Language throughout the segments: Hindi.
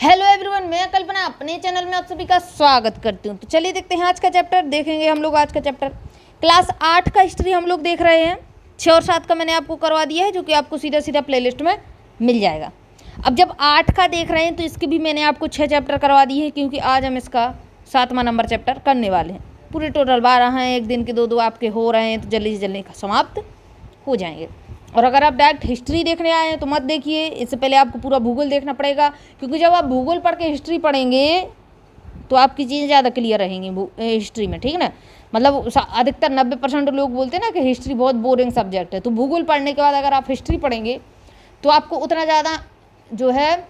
हेलो एवरीवन, मैं कल्पना अपने चैनल में आप सभी का स्वागत करती हूँ। तो चलिए देखते हैं आज का चैप्टर। देखेंगे हम लोग आज का चैप्टर क्लास 8 का हिस्ट्री हम लोग देख रहे हैं। 6 और 7 का मैंने आपको करवा दिया है, जो कि आपको सीधा सीधा प्लेलिस्ट में मिल जाएगा। अब जब 8 का देख रहे हैं तो इसके भी मैंने आपको 6 चैप्टर करवा दिए हैं, क्योंकि आज हम इसका 7वां नंबर चैप्टर करने वाले हैं। पूरे टोटल 12 हैं, एक दिन के दो आपके हो रहे हैं, तो जल्दी से जल्दी समाप्त हो जाएंगे। और अगर आप डायरेक्ट हिस्ट्री देखने आए हैं तो मत देखिए, इससे पहले आपको पूरा भूगोल देखना पड़ेगा, क्योंकि जब आप भूगोल पढ़ के हिस्ट्री पढ़ेंगे तो आपकी चीज़ें ज़्यादा क्लियर रहेंगी हिस्ट्री में, ठीक है ना। मतलब अधिकतर 90% लोग बोलते हैं ना कि हिस्ट्री बहुत बोरिंग सब्जेक्ट है, तो भूगोल पढ़ने के बाद अगर आप हिस्ट्री पढ़ेंगे तो आपको उतना ज़्यादा जो है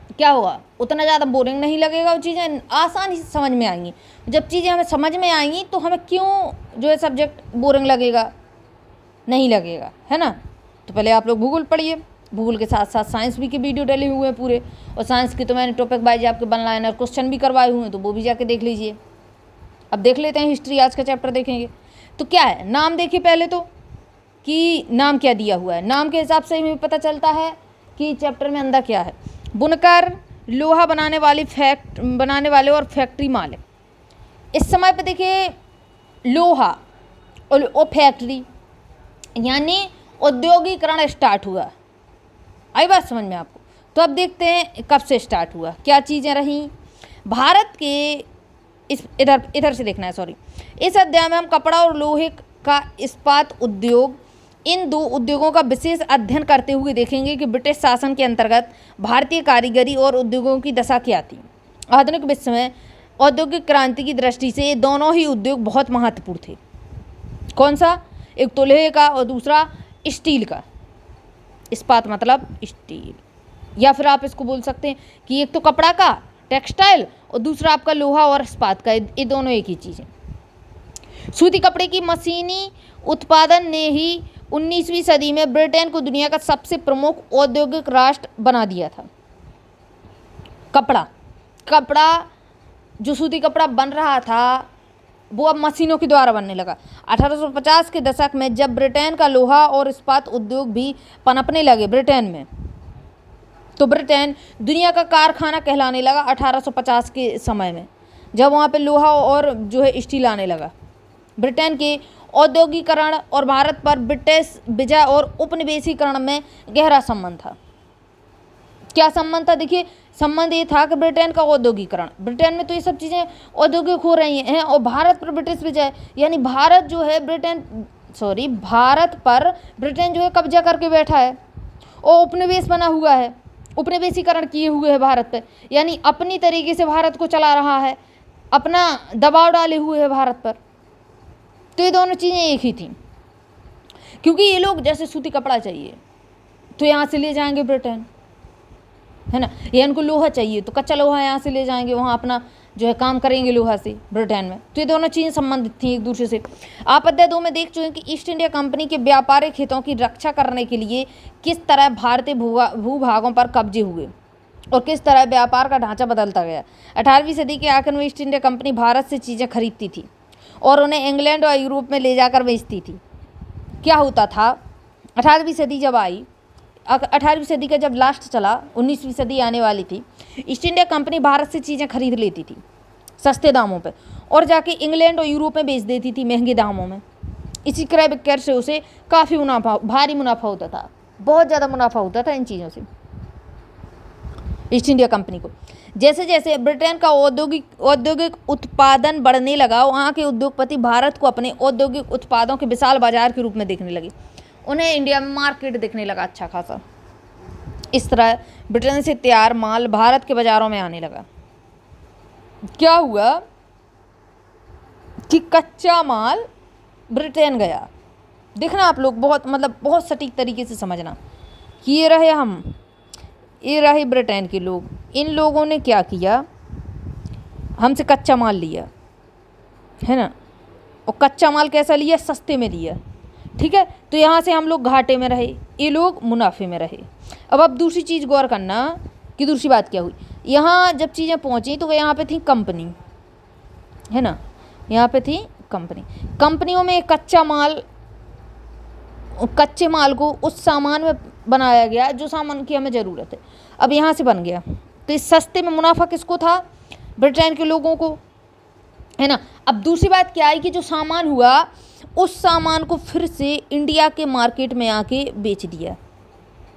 क्या होगा, उतना ज़्यादा बोरिंग नहीं लगेगा, वो चीज़ें आसानी से समझ में आएंगी। जब चीज़ें हमें समझ में आएंगी तो हमें क्यों जो है सब्जेक्ट बोरिंग लगेगा, नहीं लगेगा, है ना। तो पहले आप लोग भूगोल पढ़िए, भूगोल के साथ साथ साइंस भी के वीडियो डले हुए हैं पूरे, और साइंस के तो मैंने टॉपिक वाइज आपके वन लाइनर क्वेश्चन भी करवाए हुए हैं, तो वो भी जाके देख लीजिए। अब देख लेते हैं हिस्ट्री, आज का चैप्टर देखेंगे। तो क्या है, नाम देखिए पहले तो कि नाम क्या दिया हुआ है। नाम के हिसाब से हमें पता चलता है कि चैप्टर में अंदर क्या है। बुनकर, लोहा बनाने वाले और फैक्ट्री मालिक। इस समय पे देखिए लोहा और फैक्ट्री यानी औद्योगिकरण स्टार्ट हुआ। आई बात समझ में आपको। तो अब देखते हैं कब से स्टार्ट हुआ, क्या चीज़ें रहीं भारत के। इस इधर से देखना है, सॉरी। इस अध्याय में हम कपड़ा और लोहे का इस्पात उद्योग, इन दो उद्योगों का विशेष अध्ययन करते हुए देखेंगे कि ब्रिटिश शासन के अंतर्गत भारतीय कारीगरी और उद्योगों की दशा क्या थी। आधुनिक विश्व में औद्योगिक क्रांति की दृष्टि से ये दोनों ही उद्योग बहुत महत्वपूर्ण थे। कौन सा? एक तो लोहे का और दूसरा स्टील का। इस्पात मतलब स्टील, या फिर आप इसको बोल सकते हैं कि एक तो कपड़ा का टेक्सटाइल और दूसरा आपका लोहा और इस्पात का, ये दोनों एक ही चीज़ है। सूती कपड़े की मशीनी उत्पादन ने ही 19वीं सदी में ब्रिटेन को दुनिया का सबसे प्रमुख औद्योगिक राष्ट्र बना दिया था। कपड़ा जो सूती कपड़ा बन रहा था वो अब मशीनों के द्वारा बनने लगा। 1850 के दशक में जब ब्रिटेन का लोहा और इस्पात उद्योग भी पनपने लगे ब्रिटेन में, तो ब्रिटेन दुनिया का कारखाना कहलाने लगा। 1850 के समय में जब वहाँ पे लोहा और जो है स्टील आने लगा। ब्रिटेन के औद्योगिकरण और भारत पर ब्रिटिश विजय और उपनिवेशीकरण में गहरा संबंध था। क्या संबंध था? देखिए, संबंध ये था कि ब्रिटेन का औद्योगिकरण, ब्रिटेन में तो ये सब चीज़ें औद्योगिक हो रही हैं, और भारत पर ब्रिटिश विजय, यानी भारत जो है भारत पर ब्रिटेन जो है कब्जा करके बैठा है और उपनिवेश बना हुआ है, उपनिवेशीकरण किए हुए है भारत पर, यानी अपनी तरीके से भारत को चला रहा है, अपना दबाव डाले हुए है भारत पर। तो ये दोनों चीज़ें एक ही थी, क्योंकि ये लोग जैसे सूती कपड़ा चाहिए तो यहाँ से ले जाएंगे ब्रिटेन, है ना, या इनको लोहा चाहिए तो कच्चा लोहा यहाँ से ले जाएंगे, वहाँ अपना जो है काम करेंगे लोहा से ब्रिटेन में। तो ये दोनों चीज़ें संबंधित थी एक दूसरे से। आप अध्याय 2 में देख चुके हैं कि ईस्ट इंडिया कंपनी के व्यापारिक हितों की रक्षा करने के लिए किस तरह भारतीय भूभागों पर कब्जे हुए और किस तरह व्यापार का ढांचा बदलता गया। 18वीं सदी के आखिर में ईस्ट इंडिया कंपनी भारत से चीज़ें खरीदती थी और उन्हें इंग्लैंड और यूरोप में ले जाकर बेचती थी। क्या होता था, 18वीं सदी जब आई, 18वीं सदी का जब लास्ट चला, 19वीं सदी आने वाली थी, ईस्ट इंडिया कंपनी भारत से चीज़ें खरीद लेती थी सस्ते दामों पे और जाके इंग्लैंड और यूरोप में बेच देती थी महंगे दामों में। इसी क्रय विक्रय से उसे काफ़ी भारी मुनाफा होता था, बहुत ज़्यादा मुनाफा होता था इन चीज़ों से ईस्ट इंडिया कंपनी को। जैसे जैसे ब्रिटेन का औद्योगिक उत्पादन बढ़ने लगा, वहाँ के उद्योगपति भारत को अपने औद्योगिक उत्पादों के विशाल बाजार के रूप में देखने लगे। उन्हें इंडिया में मार्केट दिखने लगा अच्छा खासा। इस तरह ब्रिटेन से तैयार माल भारत के बाज़ारों में आने लगा। क्या हुआ कि कच्चा माल ब्रिटेन गया। देखना आप लोग, बहुत सटीक तरीके से समझना कि ये रहे ब्रिटेन के लोग। इन लोगों ने क्या किया, हमसे कच्चा माल लिया, है ना, और कच्चा माल कैसा लिया? सस्ते में लिया, ठीक है। तो यहाँ से हम लोग घाटे में रहे, ये लोग मुनाफे में रहे। अब दूसरी चीज़ गौर करना कि दूसरी बात क्या हुई। यहाँ जब चीज़ें पहुँची तो यहाँ पे थी कंपनी, है ना, यहाँ पे थी कंपनी। कंपनियों में कच्चे माल को उस सामान में बनाया गया जो सामान की हमें ज़रूरत है। अब यहाँ से बन गया तो इस सस्ते में मुनाफा किसको था? ब्रिटेन के लोगों को, है ना। अब दूसरी बात क्या है कि जो सामान हुआ उस सामान को फिर से इंडिया के मार्केट में आके बेच दिया,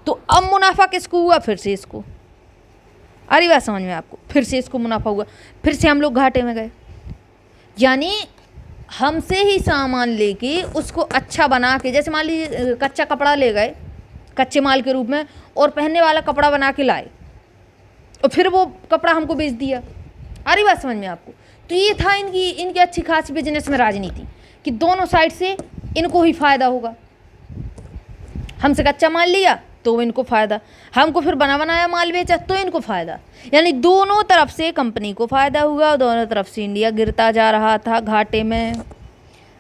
तो अब मुनाफा किसको हुआ? फिर से इसको। अरे बात समझ में आपको? फिर से इसको मुनाफा हुआ, फिर से हम लोग घाटे में गए। यानी हमसे ही सामान लेके उसको अच्छा बना के, जैसे मान लीजिए कच्चा कपड़ा ले गए कच्चे माल के रूप में और पहनने वाला कपड़ा बना के लाए और फिर वो कपड़ा हमको बेच दिया। अरे बात समझ में आपको? तो ये था इनकी अच्छी खासी बिजनेस में राजनीति कि दोनों साइड से इनको ही फायदा होगा। हमसे कच्चा माल लिया तो इनको फ़ायदा, हमको फिर बना बनाया माल बेचा तो इनको फ़ायदा। यानी दोनों तरफ से कंपनी को फ़ायदा हुआ, दोनों तरफ से इंडिया गिरता जा रहा था घाटे में।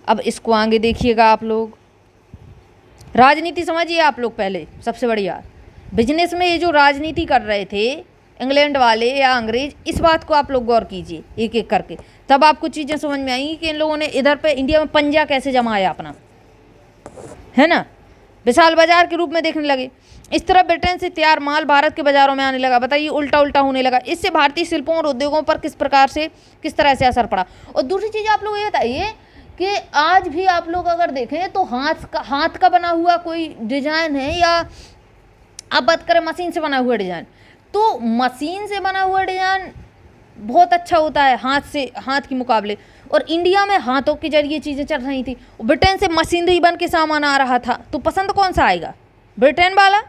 अब इसको आगे देखिएगा आप लोग, राजनीति समझिए आप लोग। पहले सबसे बढ़िया बिजनेस में ये जो राजनीति कर रहे थे इंग्लैंड वाले या अंग्रेज, इस बात को आप लोग गौर कीजिए एक एक करके, तब आपको चीज़ें समझ में आएंगी कि इन लोगों ने इधर पे इंडिया में पंजा कैसे जमाया अपना, है ना। विशाल बाजार के रूप में देखने लगे। इस तरह ब्रिटेन से तैयार माल भारत के बाज़ारों में आने लगा। बताइए, उल्टा उल्टा होने लगा। इससे भारतीय शिल्पों और उद्योगों पर किस तरह से असर पड़ा। और दूसरी चीज़ आप लोग ये बताइए कि आज भी आप लोग अगर देखें तो हाथ का बना हुआ कोई डिज़ाइन है, या आप बात करें मशीन से बना हुआ डिज़ाइन, तो मशीन से बना हुआ डिज़ाइन बहुत अच्छा होता है हाथ के मुकाबले। और इंडिया में हाथों के जरिए चीज़ें चल रही थी, ब्रिटेन से मशीनरी बन के सामान आ रहा था, तो पसंद कौन सा आएगा? ब्रिटेन वाला।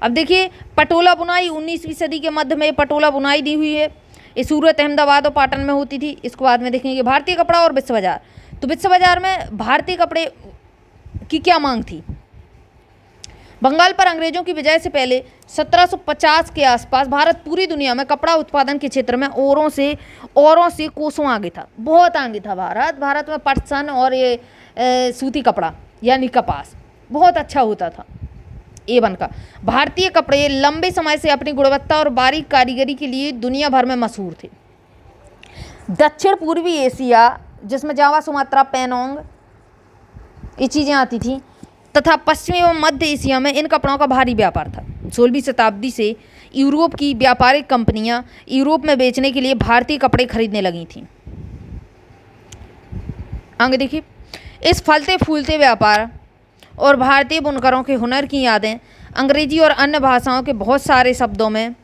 अब देखिए, पटोला बुनाई 19वीं सदी के मध्य में पटोला बुनाई दी हुई है। ये सूरत, अहमदाबाद और पाटन में होती थी। इसको बाद में देखेंगे। भारतीय कपड़ा और विश्व बाजार, तो विश्व बाजार में भारतीय कपड़े की क्या मांग थी? बंगाल पर अंग्रेजों की विजय से पहले 1750 के आसपास भारत पूरी दुनिया में कपड़ा उत्पादन के क्षेत्र में औरों से कोसों आगे था, बहुत आगे था भारत में पटसन और ये सूती कपड़ा यानी कपास बहुत अच्छा होता था। A1 का भारतीय कपड़े लंबे समय से अपनी गुणवत्ता और बारीक कारीगरी के लिए दुनिया भर में मशहूर थे। दक्षिण पूर्वी एशिया, जिसमें जावा, सुमात्रा, पैनोंग ये चीज़ें आती थी, तथा पश्चिमी एवं मध्य एशिया में इन कपड़ों का भारी व्यापार था। 16वीं शताब्दी से यूरोप की व्यापारिक कंपनियां यूरोप में बेचने के लिए भारतीय कपड़े खरीदने लगी थीं। आगे देखिए, इस फलते फूलते व्यापार और भारतीय बुनकरों के हुनर की यादें अंग्रेजी और अन्य भाषाओं के बहुत सारे शब्दों में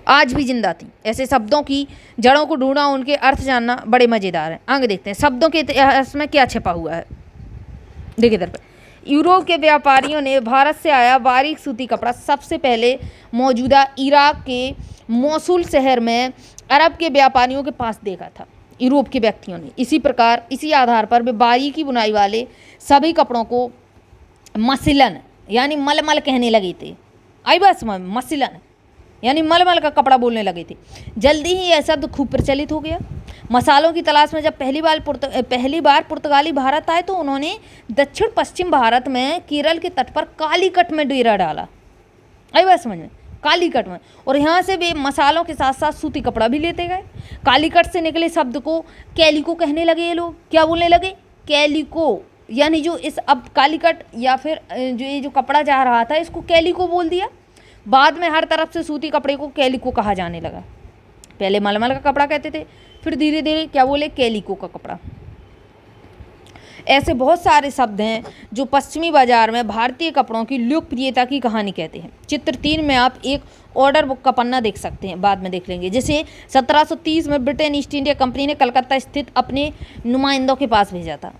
आज भी जिंदा थी। ऐसे शब्दों की जड़ों को ढूंढना, उनके अर्थ जानना बड़े मज़ेदार है। आगे देखते हैं शब्दों के इतिहास में क्या छिपा हुआ है। देखिए इधर पे, यूरोप के व्यापारियों ने भारत से आया बारीक सूती कपड़ा सबसे पहले मौजूदा इराक के मोसुल शहर में अरब के व्यापारियों के पास देखा था। यूरोप के व्यक्तियों ने इसी आधार पर वे बारीकी बुनाई वाले सभी कपड़ों को मसलन यानी मलमल कहने लगे थे। आई बात समझ, मसलन यानी मलमल का कपड़ा बोलने लगे थे। जल्दी ही यह शब्द खूब प्रचलित हो गया। मसालों की तलाश में जब पहली बार पुर्तगाली भारत आए तो उन्होंने दक्षिण पश्चिम भारत में केरल के तट पर कालीकट में डेरा डाला। आई बात समझ में, कालीकट में, और यहाँ से वे मसालों के साथ साथ सूती कपड़ा भी लेते गए। कालीकट से निकले शब्द को कैलिको कहने लगे। ये लोग क्या बोलने लगे? कैलिको, यानी जो इस अब कालीकट या फिर जो ये जो कपड़ा जा रहा था इसको कैलिको बोल दिया। बाद में हर तरफ से सूती कपड़े को कैलिको कहा जाने लगा। पहले मलमल का कपड़ा कहते थे, फिर धीरे धीरे क्या बोले? कैलिको का कपड़ा। ऐसे बहुत सारे शब्द हैं जो पश्चिमी बाजार में भारतीय कपड़ों की लोकप्रियता की कहानी कहते हैं। चित्र 3 में आप एक ऑर्डर बुक का पन्ना देख सकते हैं, बाद में देख लेंगे, जिसे 1730 में ब्रिटेन ईस्ट इंडिया कंपनी ने कलकत्ता स्थित अपने नुमाइंदों के पास भेजा था।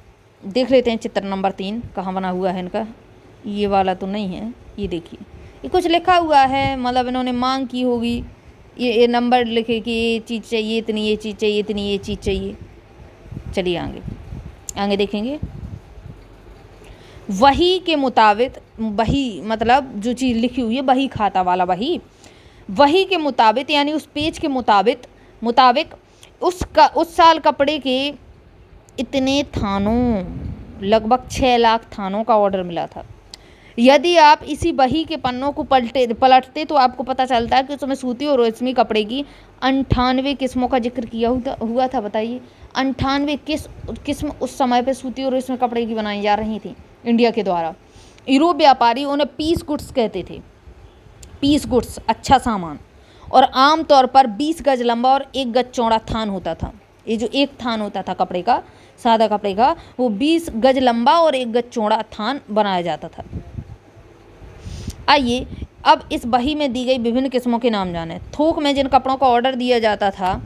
देख लेते हैं चित्र नंबर 3 कहाँ बना हुआ है इनका। ये वाला तो नहीं है, ये देखिए, ये कुछ लिखा हुआ है, मतलब इन्होंने मांग की होगी। ये नंबर लिखे कि ये चीज़ चाहिए इतनी, ये चीज़ चाहिए इतनी, ये चीज़ चाहिए। चलिए आगे देखेंगे। वही के मुताबिक, वही मतलब जो चीज़ लिखी हुई है वही खाता वाला वही के मुताबिक यानी उस पेज के मुताबिक उस साल कपड़े के इतने थानों, लगभग 6 लाख थानों का ऑर्डर मिला था। यदि आप इसी बही के पन्नों को पलटते तो आपको पता चलता है कि उसमें सूती और रेशमी कपड़े की 98 किस्मों का जिक्र किया हुआ था। बताइए 98 किस्म उस समय पे सूती और रेशमी कपड़े की बनाई जा रही थी इंडिया के द्वारा। यूरोप व्यापारी उन्हें पीस गुड्स कहते थे। पीस गुड्स, अच्छा सामान, और आम तौर पर 20 गज लंबा और 1 गज चौड़ा थान होता था। ये जो एक थान होता था कपड़े का, सादा कपड़े का, वो 20 गज लंबा और 1 गज चौड़ा थान बनाया जाता था। आइए अब इस बही में दी गई विभिन्न किस्मों के नाम जानें। थोक में जिन कपड़ों का ऑर्डर दिया जाता था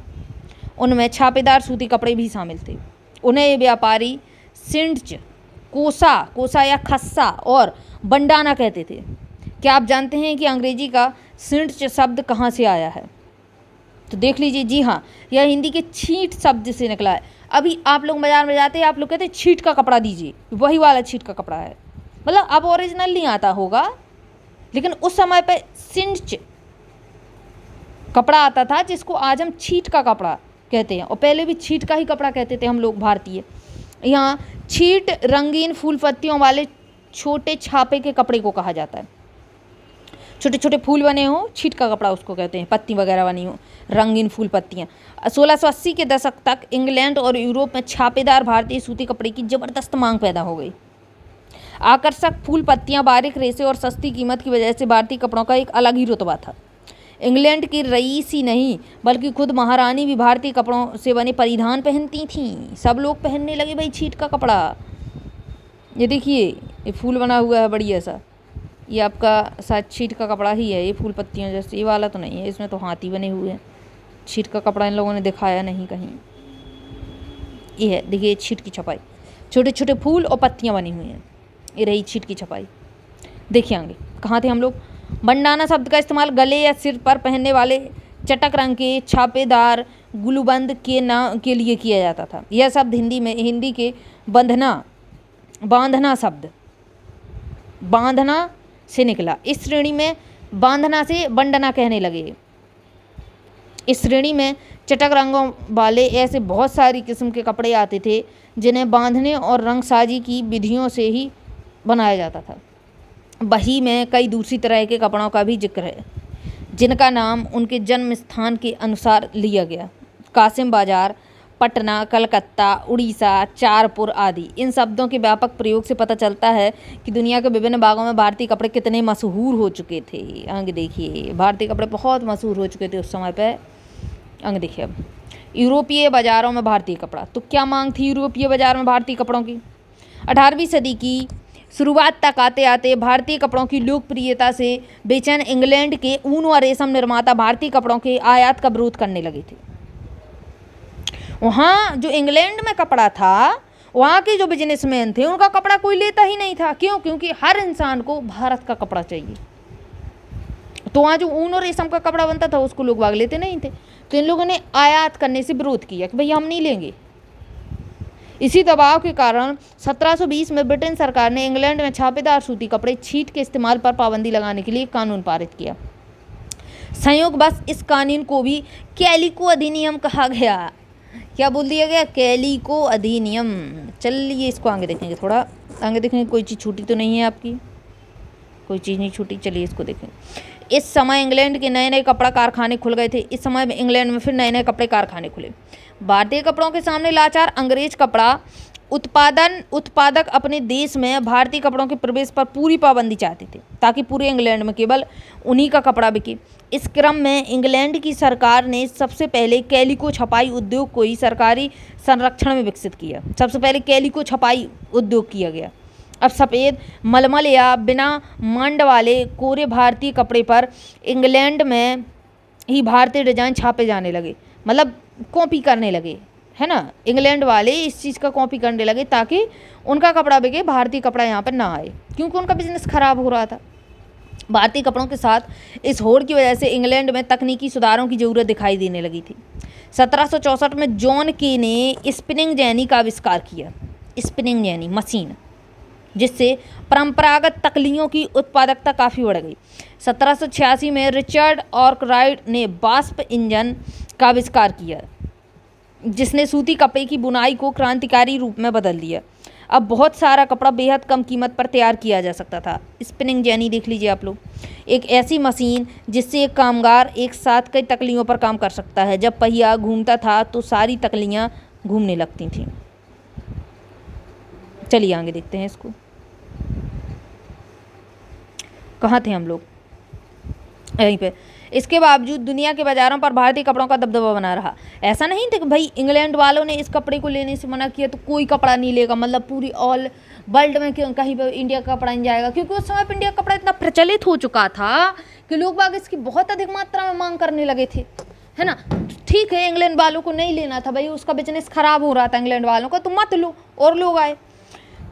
उनमें छापेदार सूती कपड़े भी शामिल थे। उन्हें व्यापारी सिंड्च, कोसा या खस्सा और बंडाना कहते थे। क्या आप जानते हैं कि अंग्रेजी का सिंड्च शब्द कहाँ से आया है? तो देख लीजिए, जी हाँ, यह हिंदी के छींट शब्द से निकला है। अभी आप लोग बाजार में जाते हैं, आप लोग कहते हैं छींट का कपड़ा दीजिए, वही वाला छींट का कपड़ा है। मतलब अब ओरिजिनल नहीं आता होगा, लेकिन उस समय पे सिंड्च कपड़ा आता था जिसको आज हम छींट का कपड़ा कहते हैं, और पहले भी छींट का ही कपड़ा कहते थे हम लोग भारतीय। यहाँ छींट रंगीन फूल पत्तियों वाले छोटे छापे के कपड़े को कहा जाता है। छोटे छोटे फूल बने हों, छींट का कपड़ा उसको कहते हैं, पत्ती वगैरह बनी हो, रंगीन फूल पत्तियाँ। 1680 के दशक तक इंग्लैंड और यूरोप में छापेदार भारतीय सूती कपड़े की ज़बरदस्त मांग पैदा हो गई। आकर्षक फूल पत्तियाँ, बारीक रेशे और सस्ती कीमत की वजह से भारतीय कपड़ों का एक अलग ही रुतबा था। इंग्लैंड की रईस ही नहीं बल्कि खुद महारानी भी भारतीय कपड़ों से बने परिधान पहनती थीं। सब लोग पहनने लगे भाई छींट का कपड़ा। ये देखिए, ये फूल बना हुआ है बढ़िया सा, ये आपका शायद छींट का कपड़ा ही है। ये फूल पत्तियों जैसे, ये वाला तो नहीं है, इसमें तो हाथी बने हुए हैं। छींट का कपड़ा इन लोगों ने दिखाया नहीं कहीं। ये है, देखिए छींट की छपाई, छोटे छोटे फूल और पत्तियाँ बनी हुई हैं। ये रही छींट की छपाई। देखिए आगे कहाँ थे हम लोग। बंडाना शब्द का इस्तेमाल गले या सिर पर पहनने वाले चटक रंग के छापेदार गुलूबंद के लिए किया जाता था। यह शब्द हिंदी के बांधना शब्द बांधना से निकला। इस श्रेणी में बांधना से बंडना कहने लगे। इस श्रेणी में चटक रंगों वाले ऐसे बहुत सारी किस्म के कपड़े आते थे जिन्हें बांधने और रंगसाजी की विधियों से ही बनाया जाता था। बही में कई दूसरी तरह के कपड़ों का भी जिक्र है जिनका नाम उनके जन्म स्थान के अनुसार लिया गया। कासिम बाजार, पटना, कलकत्ता, उड़ीसा, चारपुर आदि। इन शब्दों के व्यापक प्रयोग से पता चलता है कि दुनिया के विभिन्न भागों में भारतीय कपड़े कितने मशहूर हो चुके थे। आगे देखिए, भारतीय कपड़े बहुत मशहूर हो चुके थे उस समय पे। आगे देखिए अब यूरोपीय बाज़ारों में भारतीय कपड़ा। तो क्या मांग थी यूरोपीय बाज़ार में भारतीय कपड़ों की? 18वीं सदी की शुरुआत तक आते आते भारतीय कपड़ों की लोकप्रियता से बेचैन इंग्लैंड के ऊन व रेशम निर्माता भारतीय कपड़ों के आयात का विरोध करने लगे थे। वहाँ जो इंग्लैंड में कपड़ा था, वहाँ के जो बिजनेसमैन थे, उनका कपड़ा कोई लेता ही नहीं था। क्यों? क्योंकि हर इंसान को भारत का कपड़ा चाहिए। तो वहाँ जो ऊन और रेशम का कपड़ा बनता था उसको लोग भाग लेते नहीं थे। तो इन लोगों ने आयात करने से विरोध किया कि भैया हम नहीं लेंगे। इसी दबाव के कारण 1720 में ब्रिटेन सरकार ने इंग्लैंड में छापेदार सूती कपड़े छींट के इस्तेमाल पर पाबंदी लगाने के लिए कानून पारित किया। संयोगवश इस कानून को भी कैलिको अधिनियम कहा गया। क्या बोल दिया गया? कैलिको अधिनियम। चलिए इसको आगे देखेंगे, थोड़ा आगे देखेंगे। कोई चीज़ छूटी तो नहीं है आपकी? कोई चीज़ नहीं छूटी। चलिए इसको देखें। इस समय इंग्लैंड के नए नए कपड़ा कारखाने खुल गए थे। इस समय में इंग्लैंड में फिर नए नए कपड़े कारखाने खुले। भारतीय कपड़ों के सामने लाचार अंग्रेज कपड़ा उत्पादक अपने देश में भारतीय कपड़ों के प्रवेश पर पूरी पाबंदी चाहते थे ताकि पूरे इंग्लैंड में केवल उन्हीं का कपड़ा बिके। इस क्रम में इंग्लैंड की सरकार ने सबसे पहले कैलिको छपाई उद्योग को ही सरकारी संरक्षण में विकसित किया। सबसे पहले कैलिको छपाई उद्योग किया गया। अब सफ़ेद मलमल या बिना मंड वाले कोरे भारतीय कपड़े पर इंग्लैंड में ही भारतीय डिजाइन छापे जाने लगे। मतलब कॉपी करने लगे, है ना। इंग्लैंड वाले इस चीज़ का कॉपी करने लगे ताकि उनका कपड़ा बिके, भारतीय कपड़ा यहाँ पर ना आए, क्योंकि उनका बिजनेस खराब हो रहा था। भारतीय कपड़ों के साथ इस होड़ की वजह से इंग्लैंड में तकनीकी सुधारों की ज़रूरत दिखाई देने लगी थी। 1764 में जॉन के ने स्पिनिंग जेनी का आविष्कार किया। स्पिनिंग जेनी मशीन, जिससे परंपरागत तकलियों की उत्पादकता काफ़ी बढ़ गई। 1786 में रिचर्ड आर्कराइट ने वाष्प इंजन का आविष्कार किया, जिसने सूती कपड़े की बुनाई को क्रांतिकारी रूप में बदल दिया। अब बहुत सारा कपड़ा बेहद कम कीमत पर तैयार किया जा सकता था। स्पिनिंग जेनी देख लीजिए आप लोग, एक ऐसी मशीन जिससे एक कामगार एक साथ कई तकलियों पर काम कर सकता है। जब पहिया घूमता था तो सारी तकलियाँ घूमने लगती थीं। चलिए आगे देखते हैं इसको। कहाँ थे हम लोग? यहीं पे। इसके बावजूद दुनिया के बाज़ारों पर भारतीय कपड़ों का दबदबा बना रहा। ऐसा नहीं था कि भाई इंग्लैंड वालों ने इस कपड़े को लेने से मना किया तो कोई कपड़ा नहीं लेगा, मतलब पूरी ऑल वर्ल्ड में क्यों कहीं पर इंडिया का कपड़ा नहीं जाएगा, क्योंकि उस समय पर इंडिया का कपड़ा इतना प्रचलित हो चुका था कि लोग बाग इसकी बहुत अधिक मात्रा में मांग करने लगे थे, है ना। ठीक है, इंग्लैंड वालों को नहीं लेना था भाई, उसका बिजनेस खराब हो रहा था इंग्लैंड वालों का, तो मत लो, और लोग आए।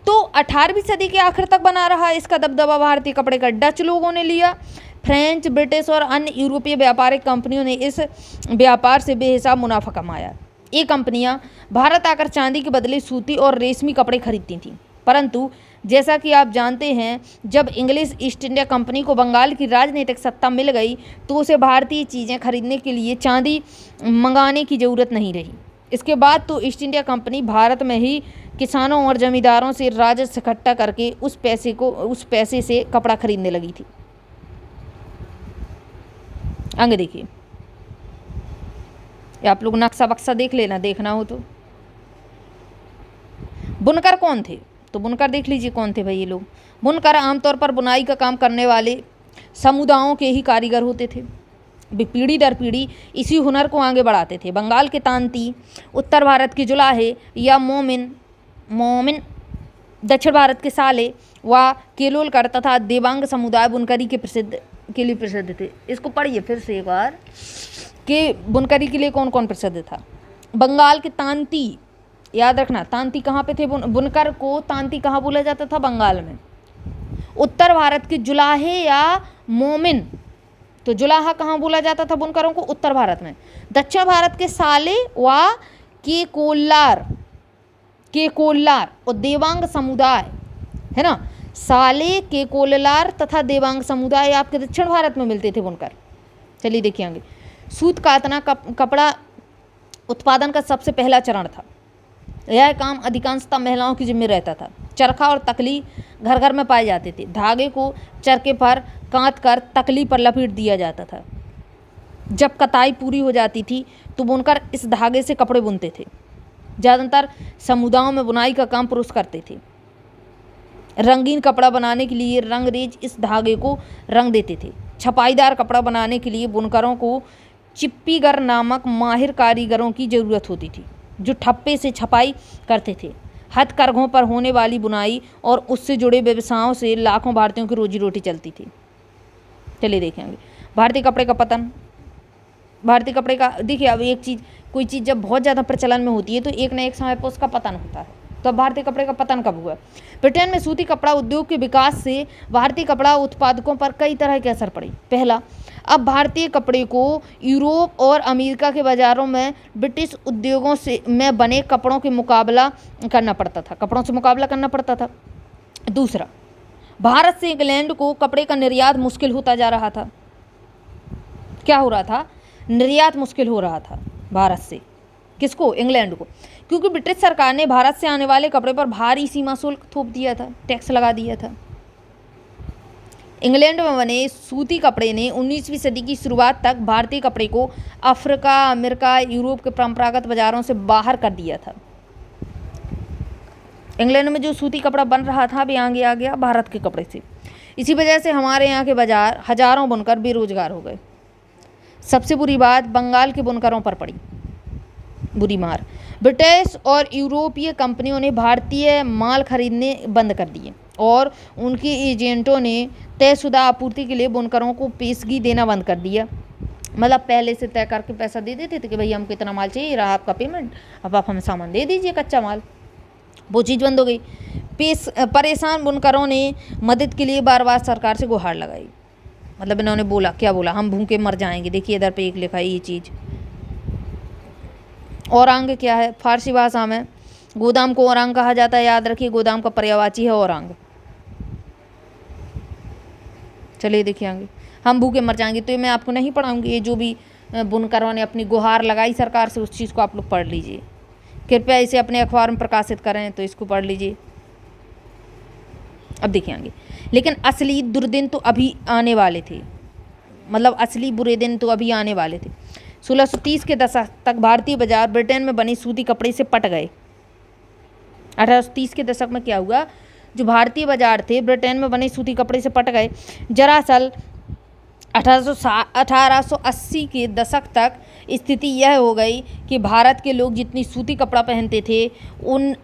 तो 18वीं सदी के आखिर तक बना रहा इसका दबदबा भारतीय कपड़े का। डच लोगों ने लिया, फ्रेंच, ब्रिटिश और अन्य यूरोपीय व्यापारिक कंपनियों ने इस व्यापार से बेहिसाब मुनाफा कमाया। ये कंपनियां भारत आकर चांदी के बदले सूती और रेशमी कपड़े खरीदती थीं, परंतु जैसा कि आप जानते हैं, जब इंग्लिश ईस्ट इंडिया कंपनी को बंगाल की राजनीतिक सत्ता मिल गई तो उसे भारतीय चीज़ें खरीदने के लिए चांदी मंगाने की ज़रूरत नहीं रही। इसके बाद तो ईस्ट इंडिया कंपनी भारत में ही किसानों और जमींदारों से राजस्व इकट्ठा करके उस पैसे से कपड़ा खरीदने लगी थी। आगे देखिए, आप लोग नक्शा बक्सा देख लेना, देखना हो तो। बुनकर कौन थे, तो बुनकर देख लीजिए कौन थे भाई ये लोग। बुनकर आमतौर पर बुनाई का काम करने वाले समुदायों के ही कारीगर होते थे। वे पीढ़ी दर पीढ़ी इसी हुनर को आगे बढ़ाते थे। बंगाल के तांती, उत्तर भारत के जुलाहे या मोमिन, दक्षिण भारत के साले व केलोलकर तथा देवांग समुदाय बुनकरी के लिए प्रसिद्ध थे। इसको पढ़िए फिर से एक बार कि बुनकरी के लिए कौन कौन प्रसिद्ध था। बंगाल के तांती, याद रखना तांती कहाँ पे थे, बुनकर को तांती कहाँ बोला जाता था, बंगाल में। उत्तर भारत के जुलाहे या मोमिन, तो जुलाहा कहाँ बोला जाता था बुनकरों को, उत्तर भारत में। दक्षिण भारत के साले व के कोल्लार और देवांग समुदाय, है ना, साले के कोल्लार तथा देवांग समुदाय आपके दक्षिण भारत में मिलते थे बुनकर। चलिए देखिए आगे। सूत कातना कपड़ा उत्पादन का सबसे पहला चरण था। यह काम अधिकांशतः महिलाओं की जिम्मे रहता था। चरखा और तकली घर घर में पाए जाते थे। धागे को चरखे पर काट कर तकली पर लपेट दिया जाता था। जब कताई पूरी हो जाती थी तो बुनकर इस धागे से कपड़े बुनते थे। ज़्यादातर समुदायों में बुनाई का काम पुरुष करते थे। रंगीन कपड़ा बनाने के लिए रंगरेज इस धागे को रंग देते थे। छपाईदार कपड़ा बनाने के लिए बुनकरों को चिप्पीगर नामक माहिर कारीगरों की ज़रूरत होती थी, जो ठप्पे से छपाई करते थे। हथकरघों पर होने वाली बुनाई और उससे जुड़े व्यवसायों से लाखों भारतीयों की रोजी रोटी चलती थी। चलिए देखेंगे भारतीय कपड़े का पतन। भारतीय कपड़े का देखिए, अब एक चीज़, कोई चीज़ जब बहुत ज़्यादा प्रचलन में होती है तो एक न एक समय पर उसका पतन होता है। तो अब भारतीय कपड़े का पतन कब हुआ? ब्रिटेन में सूती कपड़ा उद्योग के विकास से भारतीय कपड़ा उत्पादकों पर कई तरह के असर पड़ी। पहला, अब भारतीय कपड़े को यूरोप और अमेरिका के बाज़ारों में ब्रिटिश उद्योगों में बने कपड़ों से मुकाबला करना पड़ता था। दूसरा, भारत से इंग्लैंड को कपड़े का निर्यात मुश्किल होता जा रहा था। क्या हो रहा था? निर्यात मुश्किल हो रहा था भारत से। किसको? इंग्लैंड को, क्योंकि ब्रिटिश सरकार ने भारत से आने वाले कपड़े पर भारी सीमा शुल्क थोप दिया था, टैक्स लगा दिया था। इंग्लैंड में बने सूती कपड़े ने 19वीं सदी की शुरुआत तक भारतीय कपड़े को अफ्रीका, अमेरिका, यूरोप के परंपरागत बाज़ारों से बाहर कर दिया था। इंग्लैंड में जो सूती कपड़ा बन रहा था वे आगे आ गया भारत के कपड़े से। इसी वजह से हमारे यहाँ के बाज़ार हजारों बुनकर बेरोजगार हो गए। सबसे बुरी बात बंगाल के बुनकरों पर पड़ी, बुरी मार। ब्रिटिश और यूरोपीय कंपनियों ने भारतीय माल खरीदने बंद कर दिए और उनके एजेंटों ने तयशुदा आपूर्ति के लिए बुनकरों को पेशगी देना बंद कर दिया। मतलब पहले से तय करके पैसा दे देते थे कि भाई हमको इतना माल चाहिए, रहा आपका पेमेंट, अब आप हमें सामान दे दीजिए, कच्चा माल। वो चीज़ बंद हो गई। परेशान बुनकरों ने मदद के लिए बार बार सरकार से गुहार लगाई। मतलब इन्होंने बोला, क्या बोला, हम भूखे मर जाएंगे। देखिए इधर पे एक लिखा है ये चीज़। औरंग क्या है? फारसी भाषा में गोदाम को औरंग कहा जाता है। याद रखिए, गोदाम का पर्यायवाची है औरंग। चलिए देखिए आगे, हम भूखे मर जाएंगे। तो ये मैं आपको नहीं पढ़ाऊंगी, ये जो भी बुनकरों ने अपनी गुहार लगाई सरकार से, उस चीज़ को आप लोग पढ़ लीजिए। कृपया इसे अपने अखबार में प्रकाशित करें, तो इसको पढ़ लीजिए। अब देखिए आगे, लेकिन असली दुर्दिन तो अभी आने वाले थे। मतलब असली बुरे दिन तो अभी आने वाले थे। 1630 के दशक तक भारतीय बाजार ब्रिटेन में बनी सूती कपड़े से पट गए। 1830 के दशक में क्या हुआ? जो भारतीय बाजार थे ब्रिटेन में बने सूती कपड़े से पट गए। दरअसल 1880 के दशक तक स्थिति यह हो गई कि भारत के लोग जितनी सूती कपड़ा पहनते थे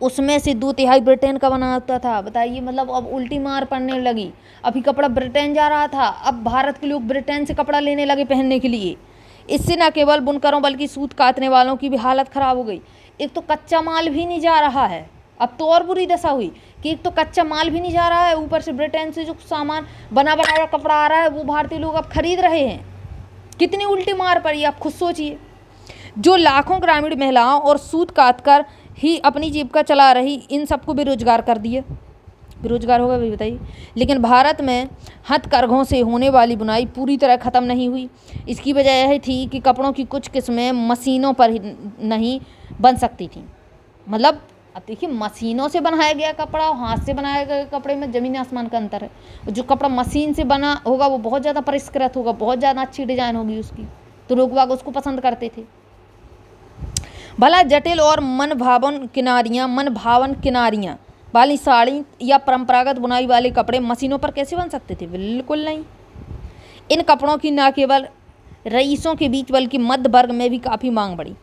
उसमें से 2/3 ब्रिटेन का बना होता था। बताइए, मतलब अब उल्टी मार पड़ने लगी। अभी कपड़ा ब्रिटेन जा रहा था, अब भारत के लोग ब्रिटेन से कपड़ा लेने लगे पहनने के लिए। इससे न केवल बुनकरों बल्कि सूत काटने वालों की भी हालत ख़राब हो गई। एक तो कच्चा माल भी नहीं जा रहा है, अब तो और बुरी दशा हुई कि एक तो कच्चा माल भी नहीं जा रहा है, ऊपर से ब्रिटेन से जो सामान बना हुआ कपड़ा आ रहा है वो भारतीय लोग अब खरीद रहे हैं। कितनी उल्टी मार पड़ी, आप खुद सोचिए। जो लाखों ग्रामीण महिलाओं और सूत काट कर ही अपनी जीविका चला रही, इन सबको बेरोजगार कर दिए। बेरोजगार होगा भाई, बताइए। लेकिन भारत में हथकरघों से होने वाली बुनाई पूरी तरह ख़त्म नहीं हुई। इसकी वजह यह थी कि कपड़ों की कुछ किस्में मशीनों पर ही नहीं बन सकती थी। मतलब अब देखिए, मशीनों से बनाया गया कपड़ा और हाथ से बनाए गए कपड़े में ज़मीन आसमान का अंतर है। जो कपड़ा मशीन से बना होगा वो बहुत ज़्यादा परिष्कृत होगा, बहुत ज़्यादा अच्छी डिजाइन होगी उसकी, तो लोग बाग उसको पसंद करते थे। भला जटिल और मन भावन किनारियाँ वाली साड़ी या परंपरागत बुनाई वाले कपड़े मशीनों पर कैसे बन सकते थे? बिल्कुल नहीं। इन कपड़ों की न केवल रईसों के बीच बल्कि मध्य वर्ग में भी काफ़ी मांग बढ़ी।